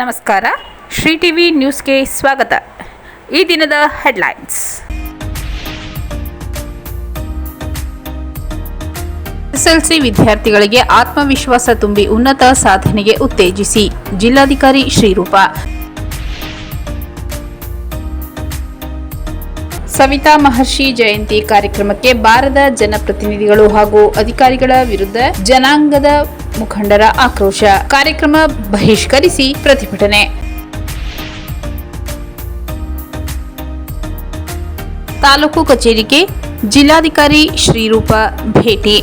ನಮಸ್ಕಾರ. ಶ್ರೀ ಟಿವಿ ನ್ಯೂಸ್ಗೆ ಸ್ವಾಗತ. ಈ ದಿನದ ಹೆಡ್ಲೈನ್ಸ್. ಎಸ್ಎಸ್ಎಲ್ಸಿ ವಿದ್ಯಾರ್ಥಿಗಳಿಗೆ ಆತ್ಮವಿಶ್ವಾಸ ತುಂಬಿ ಉನ್ನತ ಸಾಧನೆಗೆ ಉತ್ತೇಜಿಸಿ ಜಿಲ್ಲಾಧಿಕಾರಿ ಶ್ರೀರೂಪ. ಸವಿತಾ ಮಹರ್ಷಿ ಜಯಂತಿ ಕಾರ್ಯಕ್ರಮಕ್ಕೆ ಬಾರದ ಜನಪ್ರತಿನಿಧಿಗಳು ಹಾಗೂ ಅಧಿಕಾರಿಗಳ ವಿರುದ್ಧ ಜನಾಂಗದ ಮುಖಂಡರ ಆಕ್ರೋಶ. ಕಾರ್ಯಕ್ರಮ ಬಹಿಷ್ಕರಿಸಿ ಪ್ರತಿಭಟನೆ. ತಾಲೂಕು ಕಚೇರಿಗೆ ಜಿಲ್ಲಾಧಿಕಾರಿ ಶ್ರೀರೂಪ ಭೇಟಿ.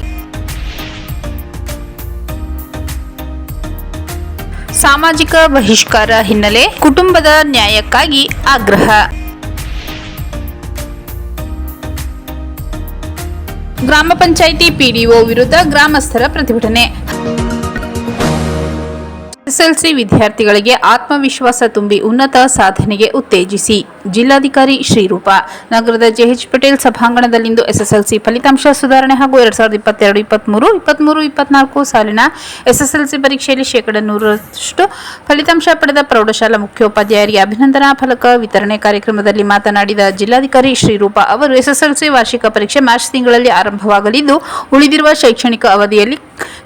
ಸಾಮಾಜಿಕ ಬಹಿಷ್ಕಾರ ಹಿನ್ನೆಲೆ ಕುಟುಂಬದ ನ್ಯಾಯಕ್ಕಾಗಿ ಆಗ್ರಹ. ಗ್ರಾಮ ಪಂಚಾಯಿತಿ ಪಿಡಿಒ ವಿರುದ್ಧ ಗ್ರಾಮಸ್ಥರ ಪ್ರತಿಭಟನೆ. ಎಸ್ಎಸ್ಎಲ್ಸಿ ವಿದ್ಯಾರ್ಥಿಗಳಿಗೆ ಆತ್ಮವಿಶ್ವಾಸ ತುಂಬಿ ಉನ್ನತ ಸಾಧನೆಗೆ ಉತ್ತೇಜಿಸಿ ಜಿಲ್ಲಾಧಿಕಾರಿ ಶ್ರೀರೂಪ. ನಗರದ ಜೆಎಚ್ ಪಟೇಲ್ ಸಭಾಂಗಣದಲ್ಲಿಂದು ಎಸ್ಎಸ್ಎಲ್ಸಿ ಫಲಿತಾಂಶ ಸುಧಾರಣೆ ಹಾಗೂ 2022-23-24 ಸಾಲಿನ ಎಸ್ಎಸ್ಎಲ್ಸಿ ಪರೀಕ್ಷೆಯಲ್ಲಿ 100% ಫಲಿತಾಂಶ ಪಡೆದ ಪ್ರೌಢಶಾಲಾ ಮುಖ್ಯೋಪಾಧ್ಯಾಯರಿಗೆ ಅಭಿನಂದನಾ ಫಲಕ ವಿತರಣೆ ಕಾರ್ಯಕ್ರಮದಲ್ಲಿ ಮಾತನಾಡಿದ ಜಿಲ್ಲಾಧಿಕಾರಿ ಶ್ರೀರೂಪ ಅವರು, ಎಸ್ಎಸ್ಎಲ್ಸಿ ವಾರ್ಷಿಕ ಪರೀಕ್ಷೆ ಮಾರ್ಚ್ ತಿಂಗಳಲ್ಲಿ ಆರಂಭವಾಗಲಿದ್ದು, ಉಳಿದಿರುವ ಶೈಕ್ಷಣಿಕ ಅವಧಿಯಲ್ಲಿ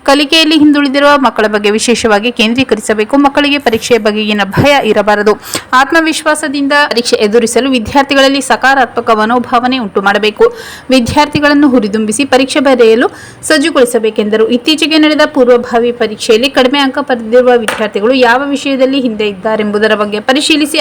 ಕಲಿಕೆಯಲ್ಲಿ ಹಿಂದುಳಿದಿರುವ ಮಕ್ಕಳ ಬಗ್ಗೆ ವಿಶೇಷವಾಗಿ ಕೇಂದ್ರೀಕರಿಸಬೇಕು. ಮಕ್ಕಳಿಗೆ ಪರೀಕ್ಷೆಯ ಬಗೆಗಿನ ಭಯ ಇರಬಾರದು. ಆತ್ಮವಿಶ್ವಾಸದಿಂದ ಪರೀಕ್ಷೆ ಎದುರಿಸಲು ವಿದ್ಯಾರ್ಥಿಗಳಲ್ಲಿ ಸಕಾರಾತ್ಮಕ ಮನೋಭಾವನೆ ಉಂಟು ಮಾಡಬೇಕು. ವಿದ್ಯಾರ್ಥಿಗಳನ್ನು ಹುರಿದುಂಬಿಸಿ ಪರೀಕ್ಷೆ ಬರೆಯಲು ಸಜ್ಜುಗೊಳಿಸಬೇಕೆಂದರು. ಇತ್ತೀಚೆಗೆ ನಡೆದ ಪೂರ್ವಭಾವಿ ಪರೀಕ್ಷೆಯಲ್ಲಿ ಕಡಿಮೆ ಅಂಕ ಪಡೆದಿರುವ ವಿದ್ಯಾರ್ಥಿಗಳು ಯಾವ ವಿಷಯದಲ್ಲಿ ಹಿಂದೆ ಇದ್ದಾರೆಂಬುದರ ಬಗ್ಗೆ ಪರಿಶೀಲಿಸಿ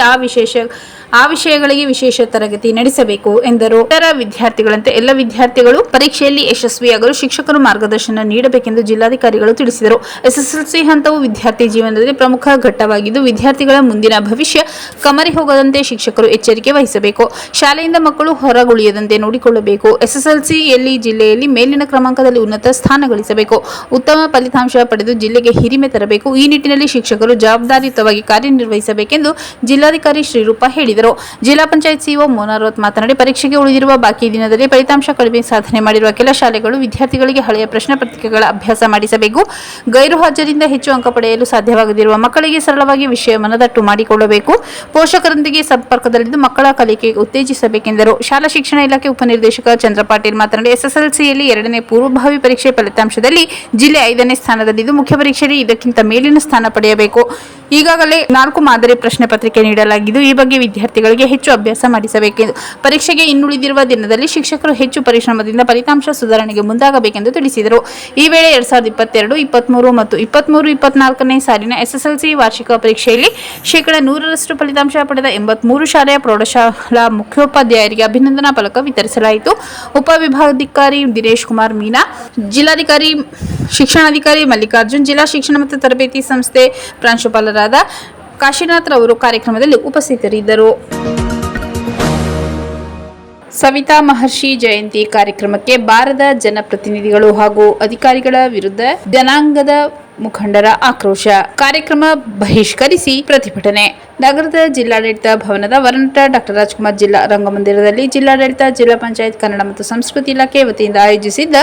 ಆ ವಿಷಯಗಳಿಗೆ ವಿಶೇಷ ತರಗತಿ ನಡೆಸಬೇಕು ಎಂದರು. ಇತರ ವಿದ್ಯಾರ್ಥಿಗಳಂತೆ ಎಲ್ಲ ವಿದ್ಯಾರ್ಥಿಗಳು ಪರೀಕ್ಷೆಯಲ್ಲಿ ಯಶಸ್ವಿಯಾಗಲು ಶಿಕ್ಷಕರು ಮಾರ್ಗದರ್ಶನ ನೀಡಬೇಕೆಂದು ಜಿಲ್ಲಾಧಿಕಾರಿಗಳು ತಿಳಿಸಿದರು. ಎಸ್ಎಸ್ಎಲ್ಸಿ ಹಂತವು ವಿದ್ಯಾರ್ಥಿ ಜೀವನದಲ್ಲಿ ಪ್ರಮುಖ ಘಟ್ಟವಾಗಿದ್ದು, ವಿದ್ಯಾರ್ಥಿಗಳ ಮುಂದಿನ ಭವಿಷ್ಯ ಕಮರಿ ಹೋಗದಂತೆ ಶಿಕ್ಷಕರು ಎಚ್ಚರಿಕೆ ವಹಿಸಬೇಕು. ಶಾಲೆಯಿಂದ ಮಕ್ಕಳು ಹೊರಗುಳಿಯದಂತೆ ನೋಡಿಕೊಳ್ಳಬೇಕು. ಎಸ್ಎಸ್ಎಲ್ಸಿಯಲ್ಲಿ ಜಿಲ್ಲೆಯಲ್ಲಿ ಮೇಲಿನ ಕ್ರಮಾಂಕದಲ್ಲಿ ಉನ್ನತ ಸ್ಥಾನ ಗಳಿಸಬೇಕು. ಉತ್ತಮ ಫಲಿತಾಂಶ ಪಡೆದು ಜಿಲ್ಲೆಗೆ ಹಿರಿಮೆ ತರಬೇಕು. ಈ ನಿಟ್ಟಿನಲ್ಲಿ ಶಿಕ್ಷಕರು ಜವಾಬ್ದಾರಿಯುತವಾಗಿ ಕಾರ್ಯನಿರ್ವಹಿಸಬೇಕೆಂದು ಜಿಲ್ಲಾಧಿಕಾರಿ ಶ್ರೀರೂಪ ಹೇಳಿದರು. ಜಿಲ್ಲಾ ಪಂಚಾಯತ್ ಸಿಇಒ ಮೋನಾರೋತ್ ಮಾತನಾಡಿ, ಪರೀಕ್ಷೆಗೆ ಉಳಿದಿರುವ ಬಾಕಿ ದಿನದಲ್ಲಿ ಫಲಿತಾಂಶ ಕಡಿಮೆ ಸಾಧನೆ ಮಾಡಿರುವ ಕೆಲ ಶಾಲೆಗಳು ವಿದ್ಯಾರ್ಥಿಗಳಿಗೆ ಹಳೆಯ ಪ್ರಶ್ನೆ ಪತ್ರಿಕೆಗಳ ಅಭ್ಯಾಸ ಮಾಡಿಸಬೇಕು. ಗೈರು ಹಾಜರಿಂದ ಹೆಚ್ಚು ಅಂಕ ಪಡೆಯಲು ಸಾಧ್ಯವಾಗದಿರುವ ಮಕ್ಕಳಿಗೆ ಸರಳವಾಗಿ ವಿಷಯ ಮನದಟ್ಟು ಮಾಡಿಕೊಳ್ಳಬೇಕು. ಪೋಷಕರೊಂದಿಗೆ ಸಂಪರ್ಕದಲ್ಲಿದ್ದು ಮಕ್ಕಳ ಕಲಿಕೆಗೆ ಉತ್ತೇಜಿಸಬೇಕೆಂದರು. ಶಾಲಾ ಶಿಕ್ಷಣ ಇಲಾಖೆ ಉಪನಿರ್ದೇಶಕ ಚಂದ್ರ ಪಾಟೀಲ್ ಮಾತನಾಡಿ, ಎಸ್ಎಸ್ಎಲ್ಸಿಯಲ್ಲಿ 2ನೇ ಪೂರ್ವಭಾವಿ ಪರೀಕ್ಷೆ ಫಲಿತಾಂಶದಲ್ಲಿ ಜಿಲ್ಲೆ 5ನೇ ಸ್ಥಾನದಲ್ಲಿದ್ದು, ಮುಖ್ಯ ಪರೀಕ್ಷೆಯಲ್ಲಿ ಇದಕ್ಕಿಂತ ಮೇಲಿನ ಸ್ಥಾನ ಪಡೆಯಬೇಕು. ಈಗಾಗಲೇ 4 ಮಾದರಿ ಪ್ರಶ್ನೆ ಪತ್ರಿಕೆ ನೀಡಲಾಗಿದ್ದು, ಈ ಬಗ್ಗೆ ವಿದ್ಯಾರ್ಥಿಗಳಿಗೆ ಹೆಚ್ಚು ಅಭ್ಯಾಸ ಮಾಡಿಸಬೇಕೆಂದು, ಪರೀಕ್ಷೆಗೆ ಇನ್ನುಳಿದಿರುವ ದಿನದಲ್ಲಿ ಶಿಕ್ಷಕರು ಹೆಚ್ಚು ಪರಿಶ್ರಮದಿಂದ ಫಲಿತಾಂಶ ಸುಧಾರಣೆಗೆ ಮುಂದಾಗಬೇಕೆಂದು ತಿಳಿಸಿದರು. ಈ ವೇಳೆ 2022-23 ಮತ್ತು 23-24ನೇ ಸಾಲಿನ ಎಸ್ಎಸ್ಎಲ್ಸಿ ವಾರ್ಷಿಕ ಪರೀಕ್ಷೆಯಲ್ಲಿ 100% ಫಲಿತಾಂಶ ಪಡೆದ 83 ಶಾಲೆಯ ಪ್ರೌಢಶಾಲಾ ಮುಖ್ಯೋಪಾಧ್ಯಾಯರಿಗೆ ಅಭಿನಂದನಾ ಫಲಕ ವಿತರಿಸಲಾಯಿತು. ಉಪವಿಭಾಗಾಧಿಕಾರಿ ದಿನೇಶ್ ಕುಮಾರ್ ಮೀನಾ, ಜಿಲ್ಲಾಧಿಕಾರಿ ಶಿಕ್ಷಣಾಧಿಕಾರಿ ಮಲ್ಲಿಕಾರ್ಜುನ್, ಜಿಲ್ಲಾ ಶಿಕ್ಷಣ ಮತ್ತು ತರಬೇತಿ ಸಂಸ್ಥೆ ಪ್ರಾಂಶುಪಾಲರಾದ ಕಾಶಿನಾಥ್ ರವರು ಕಾರ್ಯಕ್ರಮದಲ್ಲಿ ಉಪಸ್ಥಿತರಿದ್ದರು. ಸವಿತಾ ಮಹರ್ಷಿ ಜಯಂತಿ ಕಾರ್ಯಕ್ರಮಕ್ಕೆ ಬಾರದ ಜನಪ್ರತಿನಿಧಿಗಳು ಹಾಗೂ ಅಧಿಕಾರಿಗಳ ವಿರುದ್ಧ ಜನಾಂಗದ ಮುಖಂಡರ ಆಕ್ರೋಶ. ಕಾರ್ಯಕ್ರಮ ಬಹಿಷ್ಕರಿಸಿ ಪ್ರತಿಭಟನೆ. ನಗರದ ಜಿಲ್ಲಾಡಳಿತ ಭವನದ ವರನಟ ಡಾಕ್ಟರ್ ರಾಜ್ಕುಮಾರ್ ಜಿಲ್ಲಾ ರಂಗಮಂದಿರದಲ್ಲಿ ಜಿಲ್ಲಾಡಳಿತ, ಜಿಲ್ಲಾ ಪಂಚಾಯತ್, ಕನ್ನಡ ಮತ್ತು ಸಂಸ್ಕೃತಿ ಇಲಾಖೆ ವತಿಯಿಂದ ಆಯೋಜಿಸಿದ್ದ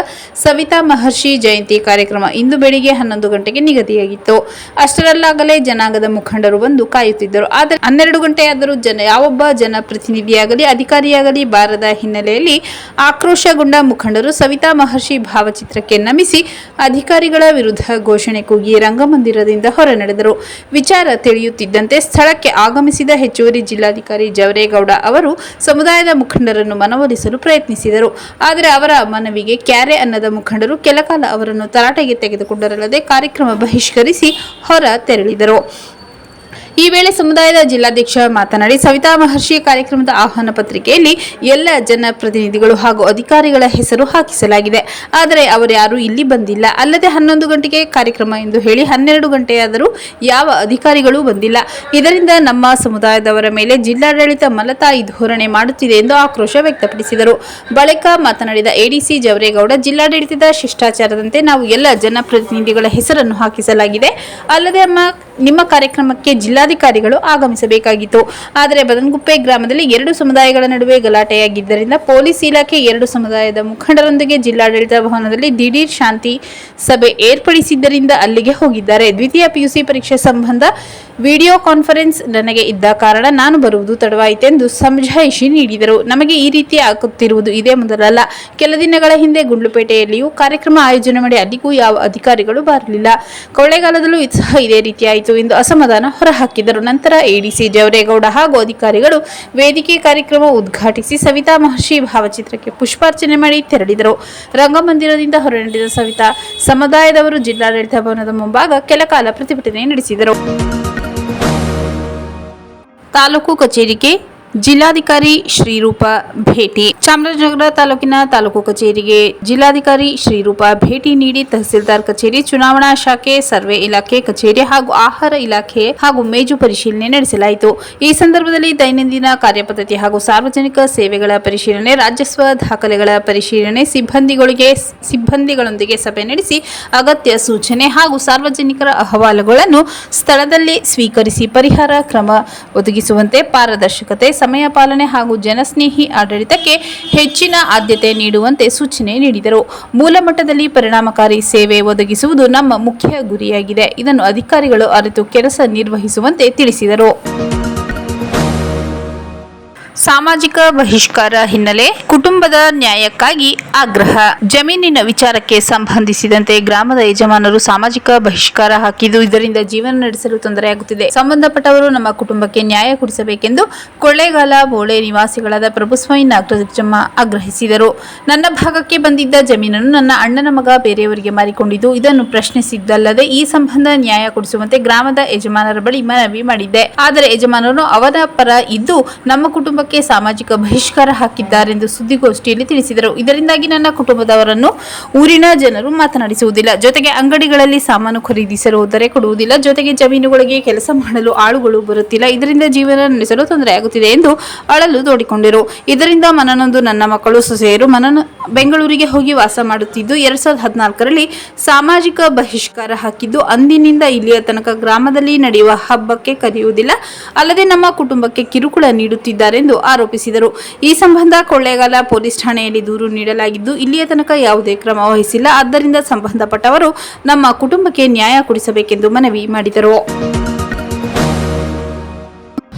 ಸವಿತಾ ಮಹರ್ಷಿ ಜಯಂತಿ ಕಾರ್ಯಕ್ರಮ ಇಂದು ಬೆಳಿಗ್ಗೆ 11 ಗಂಟೆಗೆ ನಿಗದಿಯಾಗಿತ್ತು. ಅಷ್ಟರಲ್ಲಾಗಲೇ ಜನಾಂಗದ ಮುಖಂಡರು ಬಂದು ಕಾಯುತ್ತಿದ್ದರು. ಆದರೆ 12 ಗಂಟೆಯಾದರೂ ಯಾವೊಬ್ಬ ಜನಪ್ರತಿನಿಧಿಯಾಗಲಿ ಅಧಿಕಾರಿಯಾಗಲಿ ಬಾರದ ಹಿನ್ನೆಲೆಯಲ್ಲಿ ಆಕ್ರೋಶಗೊಂಡ ಮುಖಂಡರು ಸವಿತಾ ಮಹರ್ಷಿ ಭಾವಚಿತ್ರಕ್ಕೆ ನಮಿಸಿ ಅಧಿಕಾರಿಗಳ ವಿರುದ್ಧ ಘೋಷಣೆ ಕೂಗಿ ರಂಗಮಂದಿರದಿಂದ ಹೊರ ನಡೆದರು. ವಿಚಾರ ತಿಳಿಯುತ್ತಿದ್ದಂತೆ ಸ್ಥಳಕ್ಕೆ ಆಗಮಿಸಿದ ಹೆಚ್ಚುವರಿ ಜಿಲ್ಲಾಧಿಕಾರಿ ಜವರೇಗೌಡ ಅವರು ಸಮುದಾಯದ ಮುಖಂಡರನ್ನು ಮನವೊಲಿಸಲು ಪ್ರಯತ್ನಿಸಿದರು. ಆದರೆ ಅವರ ಮನವಿಗೆ ಕ್ಯಾರೆ ಅನ್ನದ ಮುಖಂಡರು ಕೆಲಕಾಲ ಅವರನ್ನು ತರಾಟೆಗೆ ತೆಗೆದುಕೊಂಡರಲ್ಲದೆ ಕಾರ್ಯಕ್ರಮ ಬಹಿಷ್ಕರಿಸಿ ಹೊರ ತೆರಳಿದರು. ಈ ವೇಳೆ ಸಮುದಾಯದ ಜಿಲ್ಲಾಧ್ಯಕ್ಷ ಮಾತನಾಡಿ, ಸವಿತಾ ಮಹರ್ಷಿ ಕಾರ್ಯಕ್ರಮದ ಆಹ್ವಾನ ಪತ್ರಿಕೆಯಲ್ಲಿ ಎಲ್ಲ ಜನಪ್ರತಿನಿಧಿಗಳು ಹಾಗೂ ಅಧಿಕಾರಿಗಳ ಹೆಸರು ಹಾಕಿಸಲಾಗಿದೆ. ಆದರೆ ಅವರ್ಯಾರೂ ಇಲ್ಲಿ ಬಂದಿಲ್ಲ. ಅಲ್ಲದೆ 11 ಗಂಟೆಗೆ ಕಾರ್ಯಕ್ರಮ ಎಂದು ಹೇಳಿ 12 ಗಂಟೆಯಾದರೂ ಯಾವ ಅಧಿಕಾರಿಗಳೂ ಬಂದಿಲ್ಲ. ಇದರಿಂದ ನಮ್ಮ ಸಮುದಾಯದವರ ಮೇಲೆ ಜಿಲ್ಲಾಡಳಿತ ಮಲತಾಯಿ ಧೋರಣೆ ಮಾಡುತ್ತಿದೆ ಎಂದು ಆಕ್ರೋಶ ವ್ಯಕ್ತಪಡಿಸಿದರು. ಬಳಿಕ ಮಾತನಾಡಿದ ಎಡಿಸಿ ಜವರೇಗೌಡ, ಜಿಲ್ಲಾಡಳಿತದ ಶಿಷ್ಟಾಚಾರದಂತೆ ನಾವು ಎಲ್ಲ ಜನಪ್ರತಿನಿಧಿಗಳ ಹೆಸರನ್ನು ಹಾಕಿಸಲಾಗಿದೆ. ಅಲ್ಲದೆ ನಿಮ್ಮ ಕಾರ್ಯಕ್ರಮಕ್ಕೆ ಜಿಲ್ಲಾಧಿಕಾರಿಗಳು ಆಗಮಿಸಬೇಕಾಗಿತ್ತು. ಆದರೆ ಬದನಗುಪ್ಪೆ ಗ್ರಾಮದಲ್ಲಿ 2 ಸಮುದಾಯಗಳ ನಡುವೆ ಗಲಾಟೆಯಾಗಿದ್ದರಿಂದ ಪೊಲೀಸ್ ಇಲಾಖೆ 2 ಸಮುದಾಯದ ಮುಖಂಡರೊಂದಿಗೆ ಜಿಲ್ಲಾಡಳಿತ ಭವನದಲ್ಲಿ ದಿಢೀರ್ ಶಾಂತಿ ಸಭೆ ಏರ್ಪಡಿಸಿದ್ದರಿಂದ ಅಲ್ಲಿಗೆ ಹೋಗಿದ್ದಾರೆ. ದ್ವಿತೀಯ ಪಿಯುಸಿ ಪರೀಕ್ಷೆ ಸಂಬಂಧ ವಿಡಿಯೋ ಕಾನ್ಫರೆನ್ಸ್ ನನಗೆ ಇದ್ದ ಕಾರಣ ನಾನು ಬರುವುದು ತಡವಾಯಿತೆಂದು ಸಮಜಾಯಿಷಿ ನೀಡಿದರು. ನಮಗೆ ಈ ರೀತಿ ಆಗುತ್ತಿರುವುದು ಇದೇ ಮೊದಲಲ್ಲ. ಕೆಲ ದಿನಗಳ ಹಿಂದೆ ಗುಂಡ್ಲುಪೇಟೆಯಲ್ಲಿಯೂ ಕಾರ್ಯಕ್ರಮ ಆಯೋಜನೆ ಮಾಡಿ ಅಲ್ಲಿಗೂ ಯಾವ ಅಧಿಕಾರಿಗಳು ಬರಲಿಲ್ಲ. ಕೊಳ್ಳೇಗಾಲದಲ್ಲೂ ಸಹ ಇದೇ ರೀತಿಯಾಯಿತು ಎಂದು ಅಸಮಾಧಾನ ಹೊರಹಾಕಿದರು. ನಂತರ ಎಡಿಸಿ ಜವರೇಗೌಡ ಹಾಗೂ ಅಧಿಕಾರಿಗಳು ವೇದಿಕೆ ಕಾರ್ಯಕ್ರಮ ಉದ್ಘಾಟಿಸಿ ಸವಿತಾ ಮಹರ್ಷಿ ಭಾವಚಿತ್ರಕ್ಕೆ ಪುಷ್ಪಾರ್ಚನೆ ಮಾಡಿ ತೆರಳಿದರು. ರಂಗಮಂದಿರದಿಂದ ಹೊರನಡೆದ ಸವಿತಾ ಸಮುದಾಯದವರು ಜಿಲ್ಲಾಡಳಿತ ಭವನದ ಮುಂಭಾಗ ಕೆಲ ಕಾಲ ಪ್ರತಿಭಟನೆ ನಡೆಸಿದರು. ತಾಲೂಕು ಕಚೇರಿಗೆ ಜಿಲ್ಲಾಧಿಕಾರಿ ಶ್ರೀರೂಪ ಭೇಟಿ. ಚಾಮರಾಜನಗರ ತಾಲೂಕಿನ ತಾಲೂಕು ಕಚೇರಿಗೆ ಜಿಲ್ಲಾಧಿಕಾರಿ ಶ್ರೀರೂಪ ಭೇಟಿ ನೀಡಿ ತಹಸೀಲ್ದಾರ್ ಕಚೇರಿ, ಚುನಾವಣಾ ಶಾಖೆ, ಸರ್ವೆ ಇಲಾಖೆ ಕಚೇರಿ ಹಾಗೂ ಆಹಾರ ಇಲಾಖೆ ಹಾಗೂ ಮೇಜು ಪರಿಶೀಲನೆ ನಡೆಸಲಾಯಿತು. ಈ ಸಂದರ್ಭದಲ್ಲಿ ದೈನಂದಿನ ಕಾರ್ಯಪದ್ಧತಿ ಹಾಗೂ ಸಾರ್ವಜನಿಕ ಸೇವೆಗಳ ಪರಿಶೀಲನೆ, ರಾಜಸ್ವ ದಾಖಲೆಗಳ ಪರಿಶೀಲನೆ, ಸಿಬ್ಬಂದಿಗಳೊಂದಿಗೆ ಸಭೆ ನಡೆಸಿ ಅಗತ್ಯ ಸೂಚನೆ ಹಾಗೂ ಸಾರ್ವಜನಿಕರ ಅಹವಾಲುಗಳನ್ನು ಸ್ಥಳದಲ್ಲೇ ಸ್ವೀಕರಿಸಿ ಪರಿಹಾರ ಕ್ರಮ ಒದಗಿಸುವಂತೆ, ಪಾರದರ್ಶಕತೆ, ಸಮಯ ಪಾಲನೆ ಹಾಗೂ ಜನಸ್ನೇಹಿ ಆಡಳಿತಕ್ಕೆ ಹೆಚ್ಚಿನ ಆದ್ಯತೆ ನೀಡುವಂತೆ ಸೂಚನೆ ನೀಡಿದರು. ಮೂಲ ಮಟ್ಟದಲ್ಲಿ ಪರಿಣಾಮಕಾರಿ ಸೇವೆ ಒದಗಿಸುವುದು ನಮ್ಮ ಮುಖ್ಯ ಗುರಿಯಾಗಿದೆ. ಇದನ್ನು ಅಧಿಕಾರಿಗಳು ಅರಿತು ಕೆಲಸ ನಿರ್ವಹಿಸುವಂತೆ ತಿಳಿಸಿದರು. ಸಾಮಾಜಿಕ ಬಹಿಷ್ಕಾರ ಹಿನ್ನೆಲೆ ಕುಟುಂಬದ ನ್ಯಾಯಕ್ಕಾಗಿ ಆಗ್ರಹ. ಜಮೀನಿನ ವಿಚಾರಕ್ಕೆ ಸಂಬಂಧಿಸಿದಂತೆ ಗ್ರಾಮದ ಯಜಮಾನರು ಸಾಮಾಜಿಕ ಬಹಿಷ್ಕಾರ ಹಾಕಿದ್ದು ಇದರಿಂದ ಜೀವನ ನಡೆಸಲು ತೊಂದರೆಯಾಗುತ್ತಿದೆ. ಸಂಬಂಧಪಟ್ಟವರು ನಮ್ಮ ಕುಟುಂಬಕ್ಕೆ ನ್ಯಾಯ ಕೊಡಿಸಬೇಕೆಂದು ಕೊಳ್ಳೇಗಾಲ ಬೋಳೆ ನಿವಾಸಿಗಳಾದ ಪ್ರಭುಸ್ವಾಮಿ ನಾಗರಾಜಮ್ಮ ಆಗ್ರಹಿಸಿದರು. ನನ್ನ ಭಾಗಕ್ಕೆ ಬಂದಿದ್ದ ಜಮೀನನ್ನು ನನ್ನ ಅಣ್ಣನ ಮಗ ಬೇರೆಯವರಿಗೆ ಮಾರಿಕೊಂಡಿದ್ದು ಇದನ್ನು ಪ್ರಶ್ನಿಸಿದ್ದಲ್ಲದೆ ಈ ಸಂಬಂಧ ನ್ಯಾಯ ಕೊಡಿಸುವಂತೆ ಗ್ರಾಮದ ಯಜಮಾನರ ಬಳಿ ಮನವಿ ಮಾಡಿದ್ದೆ. ಆದರೆ ಯಜಮಾನರು ಅವನ ಪರ ಇದ್ದು ನಮ್ಮ ಕುಟುಂಬಕ್ಕೆ ಸಾಮಾಜಿಕ ಬಹಿಷ್ಕಾರ ಹಾಕಿದ್ದಾರೆಂದು ಸುದ್ದಿಗೋಷ್ಠಿಯಲ್ಲಿ ತಿಳಿಸಿದರು. ಇದರಿಂದಾಗಿ ನನ್ನ ಕುಟುಂಬದವರನ್ನು ಊರಿನ ಜನರು ಮಾತನಾಡಿಸುವುದಿಲ್ಲ, ಜೊತೆಗೆ ಅಂಗಡಿಗಳಲ್ಲಿ ಸಾಮಾನು ಖರೀದಿಸಲು ಹೋದರೆ ಕೊಡುವುದಿಲ್ಲ, ಜೊತೆಗೆ ಜಮೀನುಗಳಿಗೆ ಕೆಲಸ ಮಾಡಲು ಆಳುಗಳು ಬರುತ್ತಿಲ್ಲ. ಇದರಿಂದ ಜೀವನ ನಡೆಸಲು ತೊಂದರೆಯಾಗುತ್ತಿದೆ ಎಂದು ಅಳಲು ತೋಡಿಕೊಂಡರು. ಇದರಿಂದ ಮನನೊಂದು ನನ್ನ ಮಕ್ಕಳು ಸೊಸೆಯರು ಬೆಂಗಳೂರಿಗೆ ಹೋಗಿ ವಾಸ ಮಾಡುತ್ತಿದ್ದು 2014ರಲ್ಲಿ ಸಾಮಾಜಿಕ ಬಹಿಷ್ಕಾರ ಹಾಕಿದ್ದು ಅಂದಿನಿಂದ ಇಲ್ಲಿಯ ತನಕ ಗ್ರಾಮದಲ್ಲಿ ನಡೆಯುವ ಹಬ್ಬಕ್ಕೆ ಕರೆಯುವುದಿಲ್ಲ, ಅಲ್ಲದೆ ನಮ್ಮ ಕುಟುಂಬಕ್ಕೆ ಕಿರುಕುಳ ನೀಡುತ್ತಿದ್ದಾರೆಂದು ಆರೋಪಿಸಿದರು. ಈ ಸಂಬಂಧ ಕೊಳ್ಳೇಗಾಲ ಪೊಲೀಸ್ ಠಾಣೆಯಲ್ಲಿ ದೂರು ನೀಡಲಾಗಿದ್ದು ಇಲ್ಲಿಯ ತನಕ ಯಾವುದೇ ಕ್ರಮ ವಹಿಸಿಲ್ಲ. ಆದ್ದರಿಂದ ಸಂಬಂಧಪಟ್ಟವರು ನಮ್ಮ ಕುಟುಂಬಕ್ಕೆ ನ್ಯಾಯ ಕೊಡಿಸಬೇಕೆಂದು ಮನವಿ ಮಾಡಿದರು.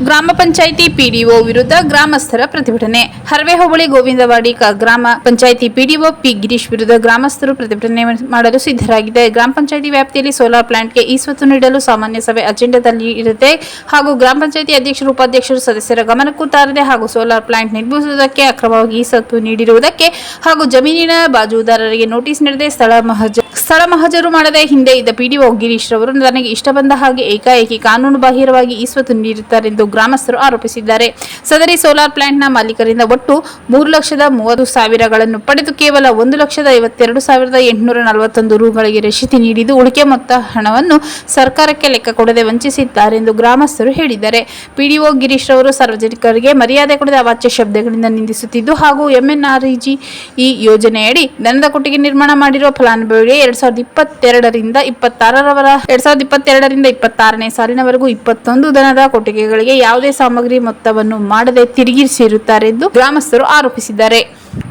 ಗ್ರಾಮ ಪಂಚಾಯಿತಿ ಪಿಡಿಒ ವಿರುದ್ಧ ಗ್ರಾಮಸ್ಥರ ಪ್ರತಿಭಟನೆ. ಹರ್ವೆ ಹೋಬಳಿ ಗೋವಿಂದವಾಡಿ ಗ್ರಾಮ ಪಂಚಾಯಿತಿ ಪಿಡಿಒ ಪಿ ಗಿರೀಶ್ ವಿರುದ್ಧ ಗ್ರಾಮಸ್ಥರು ಪ್ರತಿಭಟನೆ ಮಾಡಲು ಸಿದ್ಧರಾಗಿದೆ. ಗ್ರಾಮ ಪಂಚಾಯಿತಿ ವ್ಯಾಪ್ತಿಯಲ್ಲಿ ಸೋಲಾರ್ ಪ್ಲಾಂಟ್ಗೆ ಈಸ್ವತ್ತು ನೀಡಲು ಸಾಮಾನ್ಯ ಸಭೆ ಅಜೆಂಡಾದಲ್ಲಿ ಇರುತ್ತೆ ಹಾಗೂ ಗ್ರಾಮ ಪಂಚಾಯಿತಿ ಅಧ್ಯಕ್ಷರು, ಉಪಾಧ್ಯಕ್ಷರು, ಸದಸ್ಯರ ಗಮನಕ್ಕೂ ತಾರದೆ ಹಾಗೂ ಸೋಲಾರ್ ಪ್ಲಾಂಟ್ ನಿರ್ಮಿಸುವುದಕ್ಕೆ ಅಕ್ರಮವಾಗಿ ಈಸ್ವತ್ತು ನೀಡಿರುವುದಕ್ಕೆ ಹಾಗೂ ಜಮೀನಿನ ಬಾಜುದಾರರಿಗೆ ನೋಟಿಸ್ ನೀಡದೆ ಸ್ಥಳ ಮಹಜರು ಮಾಡದೆ ಹಿಂದೆ ಇದ್ದ ಪಿಡಿಒ ಗಿರೀಶ್ ರವರು ತನಗೆ ಇಷ್ಟ ಬಂದ ಹಾಗೆ ಏಕಾಏಕಿ ಕಾನೂನು ಬಾಹಿರವಾಗಿ ಈಸ್ವತ್ತು ನೀಡುತ್ತಾರೆಂದು ಗ್ರಾಮಸ್ಥರು ಆರೋಪಿಸಿದ್ದಾರೆ. ಸದರಿ ಸೋಲಾರ್ ಪ್ಲಾಂಟ್ನ ಮಾಲೀಕರಿಂದ ಒಟ್ಟು 3,30,000ಗಳನ್ನು ಪಡೆದು ಕೇವಲ 1,52,841 ರೂಗಳಿಗೆ ರಶೀದಿ ನೀಡಿದ್ದು ಉಳಿಕೆ ಮೊತ್ತ ಹಣವನ್ನು ಸರ್ಕಾರಕ್ಕೆ ಲೆಕ್ಕ ಕೊಡದೆ ವಂಚಿಸಿದ್ದಾರೆ ಎಂದು ಗ್ರಾಮಸ್ಥರು ಹೇಳಿದ್ದಾರೆ. ಪಿಡಿಒ ಗಿರೀಶ್ ರವರು ಸಾರ್ವಜನಿಕರಿಗೆ ಮರ್ಯಾದೆ ಕೊಡದೆ ಅವಾಚ್ಯ ಶಬ್ದಗಳಿಂದ ನಿಂದಿಸುತ್ತಿದ್ದು ಹಾಗೂ MNREGA ಯೋಜನೆಯಡಿ ದನದ ಕೊಟ್ಟಿಗೆ ನಿರ್ಮಾಣ ಮಾಡಿರುವ ಫಲಾನುಭವಿಗಳಿಗೆ 2022ರಿಂದ 26ನೇ ಸಾಲಿನವರೆಗೂ 21 ದನದ ಕೊಟ್ಟಿಗೆಗಳಿಗೆ ಯಾವುದೇ ಸಾಮಗ್ರಿ ಮೊತ್ತವನ್ನು ಮಾಡದೆ ತಿರುಗಿಸಿರುತ್ತಾರೆ ಎಂದು ಗ್ರಾಮಸ್ಥರು ಆರೋಪಿಸಿದ್ದಾರೆ.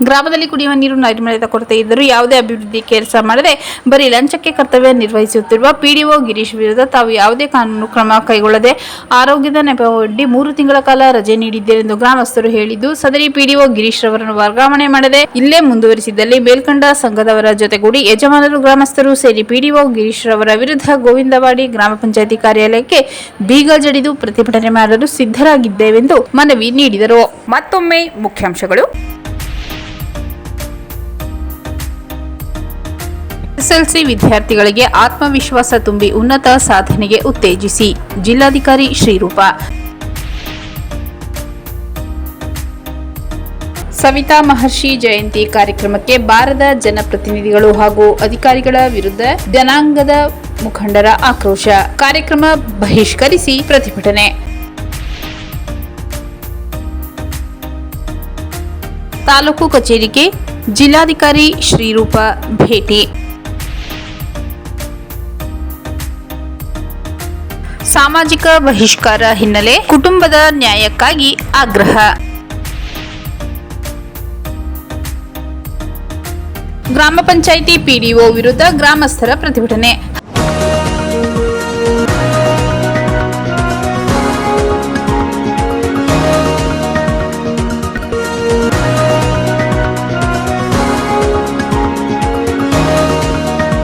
ಗ್ರಾಮದಲ್ಲಿ ಕುಡಿಯುವ ನೀರು, ನೈರ್ಮಲ್ಯದ ಕೊರತೆ ಇದ್ದರೂ ಯಾವುದೇ ಅಭಿವೃದ್ಧಿ ಕೆಲಸ ಮಾಡದೆ ಬರೀ ಲಂಚಕ್ಕೆ ಕರ್ತವ್ಯ ನಿರ್ವಹಿಸುತ್ತಿರುವ ಪಿಡಿಒ ಗಿರೀಶ್ ವಿರುದ್ಧ ತಾವು ಯಾವುದೇ ಕಾನೂನು ಕ್ರಮ ಕೈಗೊಳ್ಳದೆ ಆರೋಗ್ಯದ ನೆಪವೊಡ್ಡಿ 3 ತಿಂಗಳ ಕಾಲ ರಜೆ ನೀಡಿದ್ದೇರೆಂದು ಗ್ರಾಮಸ್ಥರು ಹೇಳಿದ್ದು, ಸದರಿ ಪಿಡಿಒ ಗಿರೀಶ್ ರವರನ್ನು ವರ್ಗಾವಣೆ ಮಾಡದೆ ಇಲ್ಲೇ ಮುಂದುವರಿಸಿದಲ್ಲಿ ಮೇಲ್ಕಂಡ ಸಂಘದವರ ಜೊತೆಗೂಡಿ ಯಜಮಾನರು, ಗ್ರಾಮಸ್ಥರು ಸೇರಿ ಪಿಡಿಒ ಗಿರೀಶ್ ರವರ ವಿರುದ್ಧ ಗೋವಿಂದವಾಡಿ ಗ್ರಾಮ ಪಂಚಾಯಿತಿ ಕಾರ್ಯಾಲಯಕ್ಕೆ ಬೀಗ ಜಡಿದು ಪ್ರತಿಭಟನೆ ಮಾಡಲು ಸಿದ್ಧರಾಗಿದ್ದೇವೆಂದು ಮನವಿ ನೀಡಿದರು. ಮತ್ತೊಮ್ಮೆ ಮುಖ್ಯಾಂಶಗಳು. ಎಸ್ಎಸ್ಎಲ್ಸಿ ವಿದ್ಯಾರ್ಥಿಗಳಿಗೆ ಆತ್ಮವಿಶ್ವಾಸ ತುಂಬಿ ಉನ್ನತ ಸಾಧನೆಗೆ ಉತ್ತೇಜಿಸಿ ಜಿಲ್ಲಾಧಿಕಾರಿ ಶ್ರೀರೂಪ. ಸವಿತಾ ಮಹರ್ಷಿ ಜಯಂತಿ ಕಾರ್ಯಕ್ರಮಕ್ಕೆ ಬಾರದ ಜನಪ್ರತಿನಿಧಿಗಳು ಹಾಗೂ ಅಧಿಕಾರಿಗಳ ವಿರುದ್ಧ ಜನಾಂಗದ ಮುಖಂಡರ ಆಕ್ರೋಶ. ಕಾರ್ಯಕ್ರಮ ಬಹಿಷ್ಕರಿಸಿ ಪ್ರತಿಭಟನೆ. ತಾಲೂಕು ಕಚೇರಿಗೆ ಜಿಲ್ಲಾಧಿಕಾರಿ ಶ್ರೀರೂಪ ಭೇಟಿ. ಸಾಮಾಜಿಕ ಬಹಿಷ್ಕಾರ ಹಿನ್ನೆಲೆ ಕುಟುಂಬದ ನ್ಯಾಯಕ್ಕಾಗಿ ಆಗ್ರಹ. ಗ್ರಾಮ ಪಂಚಾಯಿತಿ ಪಿಡಿಒ ವಿರುದ್ಧ ಗ್ರಾಮಸ್ಥರ ಪ್ರತಿಭಟನೆ.